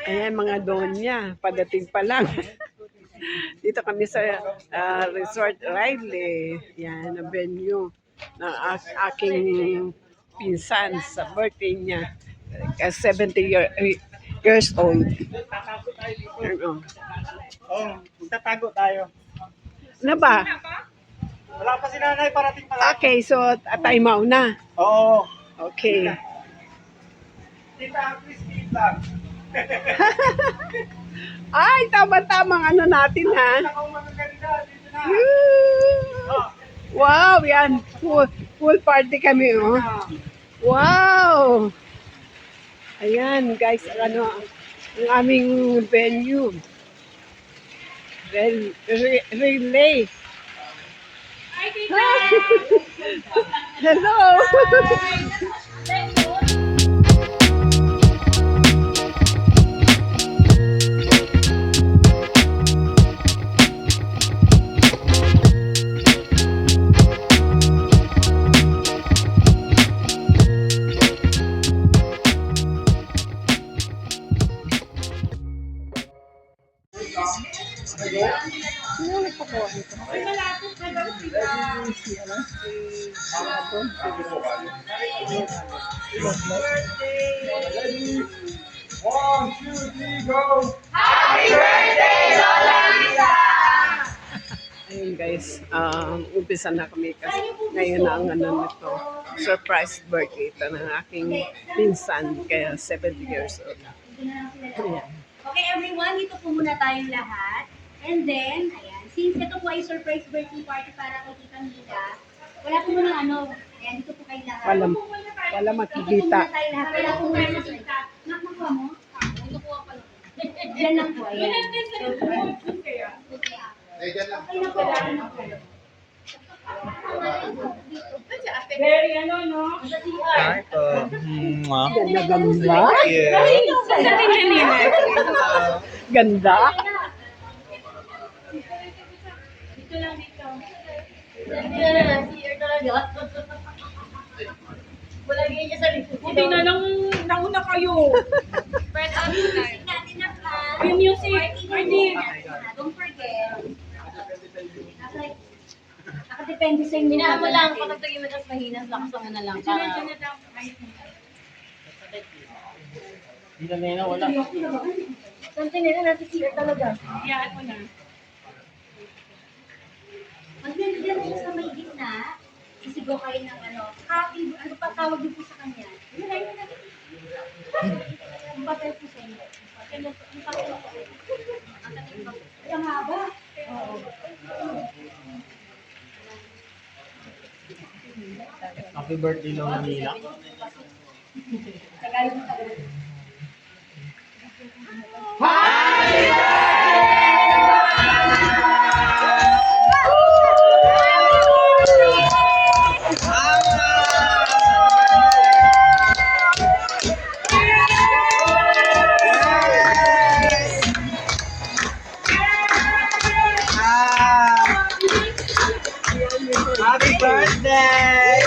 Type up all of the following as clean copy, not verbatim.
Ayan mga donya, padating pa lang. Dito kami sa Resort Riley. Yan, ang venue ng aking pinsan sa birthday niya. 70 years old. Ano? Magtatago tayo. Ano ba? Wala pa si nanay, parating pa lang. Okay, so tayo mauna. Oo. Okay. Tita, please kita. Ay, tama-tamang ano natin ha. Ako magaganda, dito na. Wow, yan. Full party kami, oh. Wow! Ayan, guys, ano, ang aming venue. Relay. Hello! One, two, three, go! Ayun guys, umpisa na kami kasi ngayon na ang ano nito, surprise birthday ito ng aking pinsan, kaya 70 years old. Ayan. Okay everyone, dito po muna tayong lahat. And then, ayan, since ito po ay surprise birthday party para kay Tita Mila, wala po muna ano, ayan, dito po kayo lahat. Wala Dito makikita. po muna tayo lahat, wala po muna makikita. Nakuha mo? Ito po pa lang. Diyan lang po, ayan. Okay na po, ayan na po. Very ano, no? Sa CR. Hi po. Ganda. Sa tingin Ganda. Dito lang dito. CR talaga. Wala ganyan niya sa likod. Buti na lang nauna kayo. But music natin na plan. Yung music, Party don't forget. Nakadepende sa inyo. Hinaan mo lang, kapag tagin mo tas mahinas, lakas mo na lang. Para... Hindi na nena, wala. Something nila natin CR talaga. Iyaan mo na. Magbibigyan mo sa may gitna. Sisigaw kayo ng ano. Happy, ano pa tawag din po sa kanya? Yun na, yun na. Ang patay po sa inyo. Ang patay po sa inyo. Ay, ang haba. Oo. Happy birthday lang Manila. Tagalog mo tagalog. Happy birthday!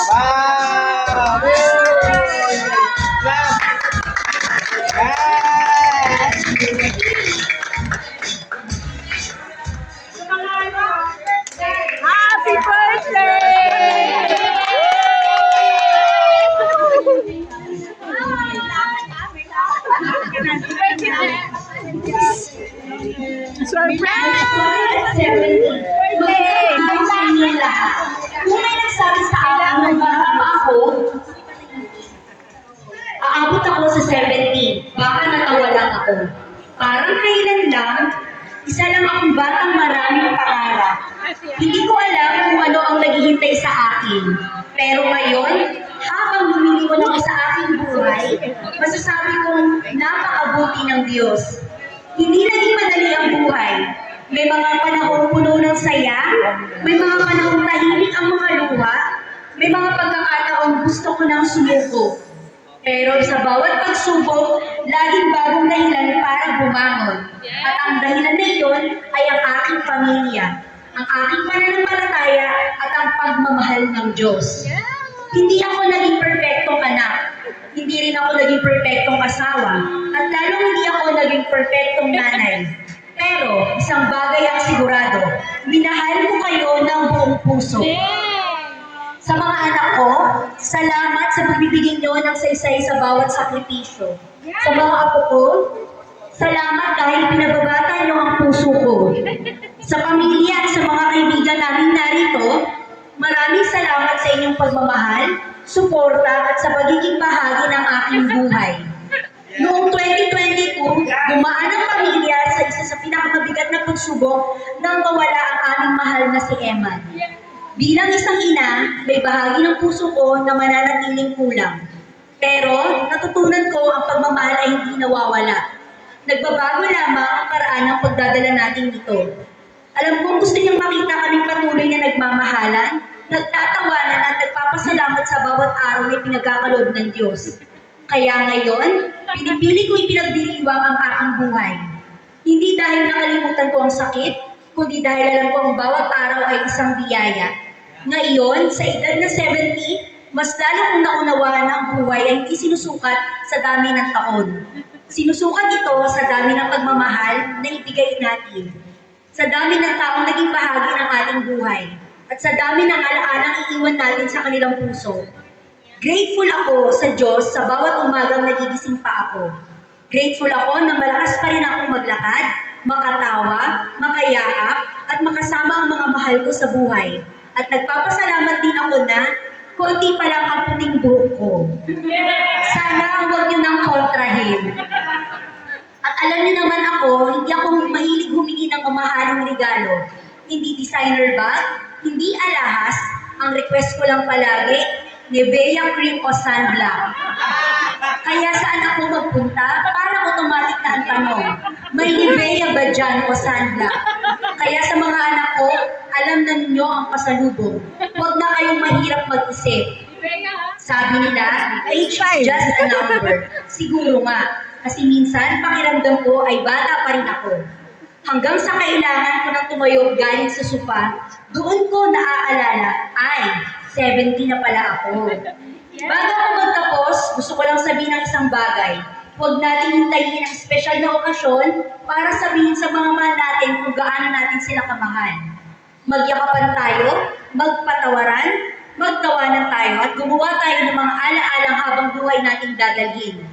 Wow! Happy birthday! Surprise! Birthday! Sa inyo lahat. Kung may nagsabi sa akin ng bata pa ako, aabot ako sa 70. Baka natawa lang ako. Parang kailan lang, isa lang akong batang maraming pangarap. Hindi ko alam kung ano ang naghihintay sa akin. Pero ngayon, habang lumiliwan ako sa aking buhay, masasabi kong napakabuti ng Diyos. Hindi naging madali ang buhay. May mga panahong puno ng saya, may mga panahong tahimik ang mga luha, may mga pagkakataong gusto ko nang sumuko. Pero sa bawat pagsubok, laging bagong dahilan para bumangon. At ang dahilan na iyon ay ang aking pamilya, ang aking pananampalataya at ang pagmamahal ng Diyos. Hindi ako naging perpektong anak. Hindi rin ako naging perpektong asawa. At lalong hindi ako naging perpektong nanay. Pero isang bagay ang sigurado, minahal ko kayo ng buong puso. Sa mga anak ko, salamat sa pagbibigay niyo ng saysay sa bawat sakripisyo. Sa mga apo ko, salamat dahil pinababata niyo ang puso ko. Sa pamilya at sa mga kaibigan namin narito, maraming salamat sa inyong pagmamahal, suporta at sa pagiging bahagi ng aking buhay. Noong 2022, dumaan ang pamilya sa isa sa pinakamabigat na pagsubok nang mawala ang aming mahal na si Eman. Bilang isang ina, may bahagi ng puso ko na mananatiling kulang. Pero natutunan ko ang pagmamahal ay hindi nawawala. Nagbabago lamang ang paraan ng pagdadala natin ito. Alam kong gusto niyang makita kaming patuloy na nagmamahalan, nagtatawanan at nagpapasalamat sa bawat araw na pinagkakaloob ng Diyos. Kaya ngayon, pinipili ko ipinagdiriwang ang aking buhay. Hindi dahil nakalimutan ko ang sakit, kundi dahil alam ko ang bawat araw ay isang biyaya. Ngayon, sa edad na 70, mas lalo kong naunawaan ang buhay ay hindi sinusukat sa dami ng taon. Sinusukat ito sa dami ng pagmamahal na ibigay natin. Sa dami ng taong naging bahagi ng ating buhay. At sa dami ng alaalang iiwan natin sa kanilang puso. Grateful ako sa Diyos sa bawat umagang nagigising pa ako. Grateful ako na malakas pa rin akong maglakad, makatawa, makayakap, at makasama ang mga mahal ko sa buhay. At nagpapasalamat din ako na konti pa lang ang puting buhok ko. Sana huwag niyo nang kontrahin. At alam niyo naman ako, hindi ako mahilig humingi ng mamahaling regalo. Hindi designer bag, hindi alahas, ang request ko lang palagi, Nivea cream o sunblock. Kaya saan ako magpunta? Parang automatic na ang tanong, may Nivea ba dyan o sunblock? Kaya sa mga anak ko, alam na ninyo ang pasalubong. Huwag na kayong mahirap mag-isip. Sabi nila, age is just a number. Siguro nga, kasi minsan pakiramdam ko ay bata pa rin ako. Hanggang sa kailangan ko nang tumayo galing sa sofa, doon ko naaalala, ay, 70 na pala ako. Bago ako magtapos, gusto ko lang sabihin ng isang bagay. Huwag natin hintayin ang espesyal na okasyon para sabihin sa mga mahal natin kung gaano natin sila kamahal. Magyakapan tayo, magpatawaran, magtawanan tayo at gumawa tayo ng mga ala-alang habang buhay nating dadalhin.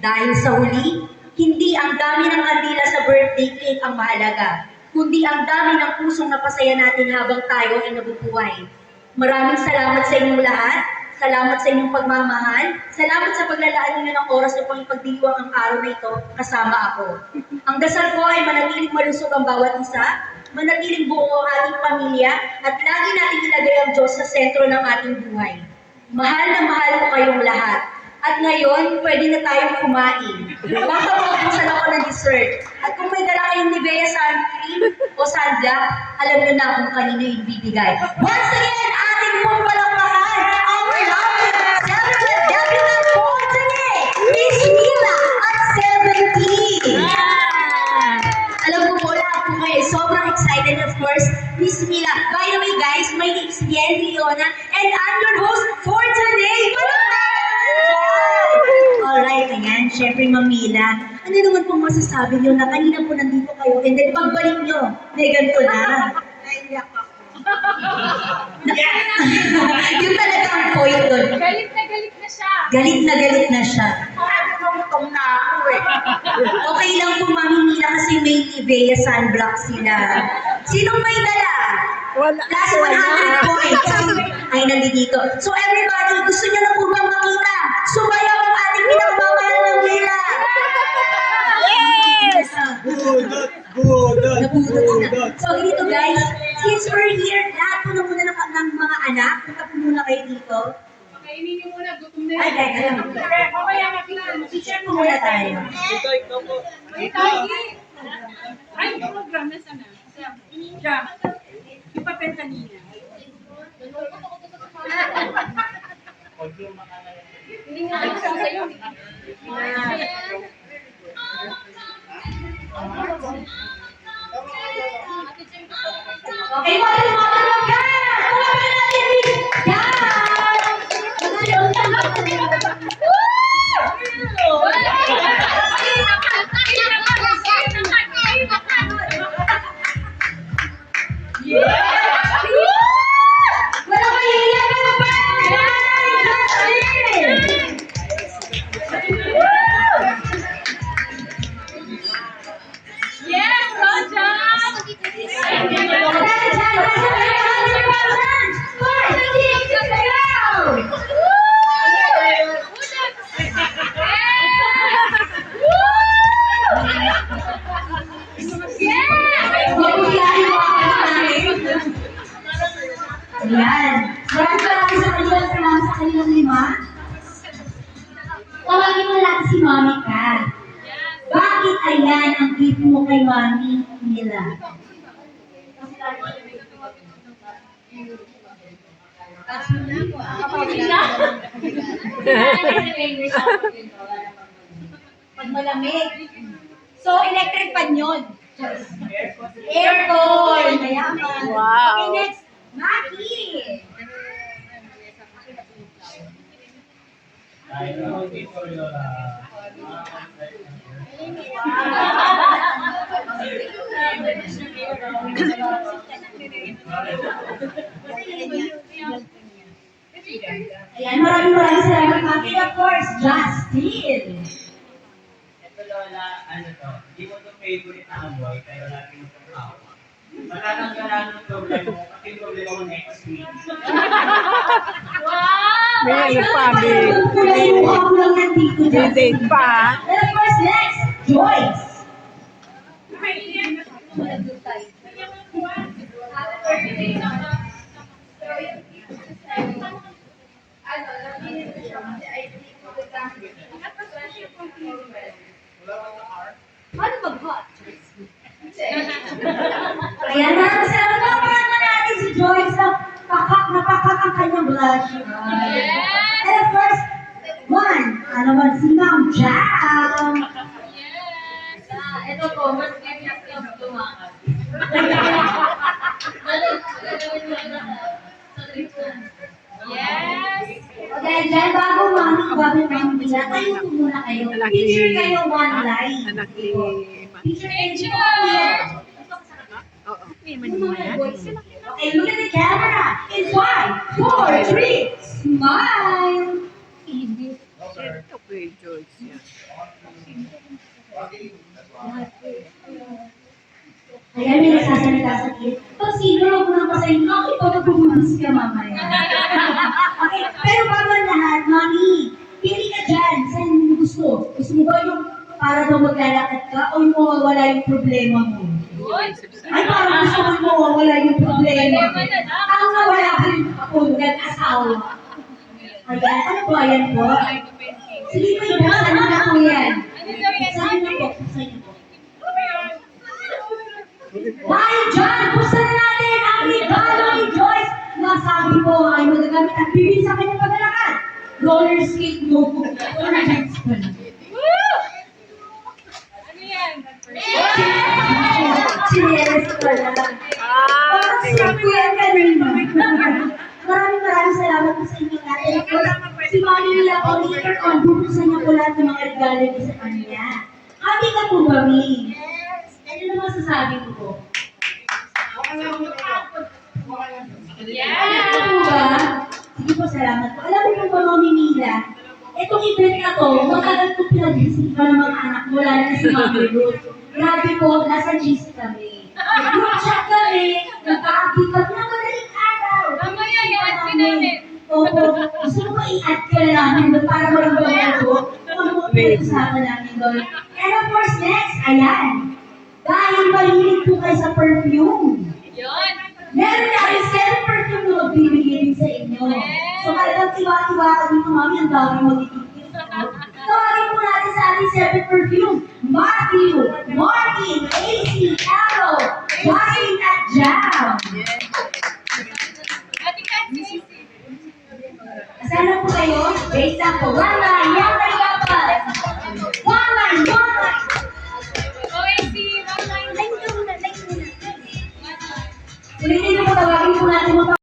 Dahil sa huli, hindi ang dami ng kandila sa birthday cake ang mahalaga, kundi ang dami ng pusong napasaya natin habang tayo ay nabubuhay. Maraming salamat sa inyong lahat. Salamat sa inyong pagmamahal. Salamat sa paglalaan ninyo ng oras upang ipagdiriwang ang araw na ito kasama ako. Ang dasal ko ay manatiling malusog ang bawat isa, manatiling buo ang ating pamilya, at lagi nating ilagay ang Diyos sa sentro ng ating buhay. Mahal na mahal ko kayong lahat. At ngayon, pwede na tayong kumain. Baka maubusan ako ng dessert. At kung may dala kayong Nivea sun cream o sunblock, alam nyo na kung kanino yung bibigay. Once again, ating pong palakpakan, our lovely celebrant debutant for today, Miss Mila at 17. Alam ko po, lahat po kayo sobrang excited, of course, Miss Mila. By the way, guys, my name is Yen Leona, and I'm your host for today. Alright, ayan, syempre Mamila. Ano naman pong masasabi niyo na kanina po nandito kayo and then pagbalik niyo, may ganito na. Naiyak ako. Yung talaga ang point doon. Galit na siya. Galit na siya. Gutom na ako eh. Okay lang po, Mami Mila, kasi may Nivea sunblock sila. Sinong may dala? Wala. Last 100 points ay nandito. So everybody, gusto niyo na po bang makita? Sumayaw ang ating pinagmamahal ng Mila. Yes! Napudot. So ganito guys, since we're here, lahat po na muna ng mga anak, punta po muna kayo dito. Kainin niyo muna, gutom na Ay, yun. teka lang. Mamaya makita mo. Teacher po muna tayo. Ay, tayo. Ay, program na sana. Siya. Yung papel kanina. Hindi nga ako sa'yo. Okay, mga lumatanong ka! Tumagal natin! Wala mahihiya ka na ba? Yes, Roja! Ayan. Maraming sa kanila. Salamat sa kanilang lima. Tawagin mo lang si Mami ka. Bakit ayan ang gift mo kay Mami nila? Pag malamig. So, electric fan yun. Aircon! Mayaman. Wow. Okay, next. Maki! Ayan, maraming salamat, Maki. And of course, Justin. Ito Lola, ano to, hindi mo to favorite na amoy, pero lagi mo itong hawak. Matatanggalan ng problema mo, pati yung problema mo next week. May ano pa, Kulay mukha ko lang nandito, may Justin. date pa. And of course, next, Joyce. Paano mag-hot? Ayan, maraming salamat. Paparan na natin si Joyce na pakak ang kanyang blush. And of course, one, ano man si Ma'am Jam. Ito po, mas serious yung tumakas. Yes! Okay, dyan bago Mami nila, tayo po muna kayo. Picture kayo one line. Anak ni... Picture kayo dito po yan. Oo. Okay, look at the camera. In 5, 4, 3, smile. Ito po yung Joyce yan. Ayan, may nagsasalita sa kid. Pag sino, huwag mo nang pasayin ako, ikaw nagbubulis ka mamaya. Okay, pero bago ang lahat, Mami, pili ka dyan. Saan mo gusto? Gusto mo ba yung para daw maglalakad ka o yung mawawala yung problema mo? Ay, parang gusto mo mawawala yung problema mo. Ang nawala ka rin ako, nag-asawa. Ayan, ano po, ayan po? Sige po, saan na po yan? Saan na po? Saan na po? Dahil dyan, buksan na natin ang regalo ni Joyce na sabi ko ay magagamit at bibig sa kanyang paglalakad. Roller skate notebook. Roller skate pala. Ano yan? Chinelas pala. Parang sinabi ko yan kanina. Maraming salamat po sa inyo natin. Of course, si Mami nila po, later on, bubuksan niya po lahat ng mga regalo niyo sa kanya. Happy ka po ba, Mi? Ano naman sasabi ko po? Ano po ba? Sige po, salamat po. Alam mo po, Mami Mila, itong event na to, matagal ko pinag-isipan ng mga anak mo, lalo na si Mami Ruth. Grabe po, nasa GC kami. Group chat kami, nagka-update kami ng madaling araw. Mamaya, i-add ka namin. Opo, gusto mo ba i-add ka na namin doon para maramdaman ko kung ano mo pinag-usapan namin doon. And of course, next, ayan. Dahil mahilig po kayo sa perfume. Yun! Meron tayo 7 perfume na magbibigay din sa inyo. So talagang tiwa-tiwa ka dito, Mami, ang dami mo dito. Tawagin po natin sa ating 7 perfume. Matthew, Martin, AC, Arrow, Justin at Jam. Ate Kat, si Asan na po kayo? Wait lang po. 1, Ulitin niyo po, tawagin po natin mga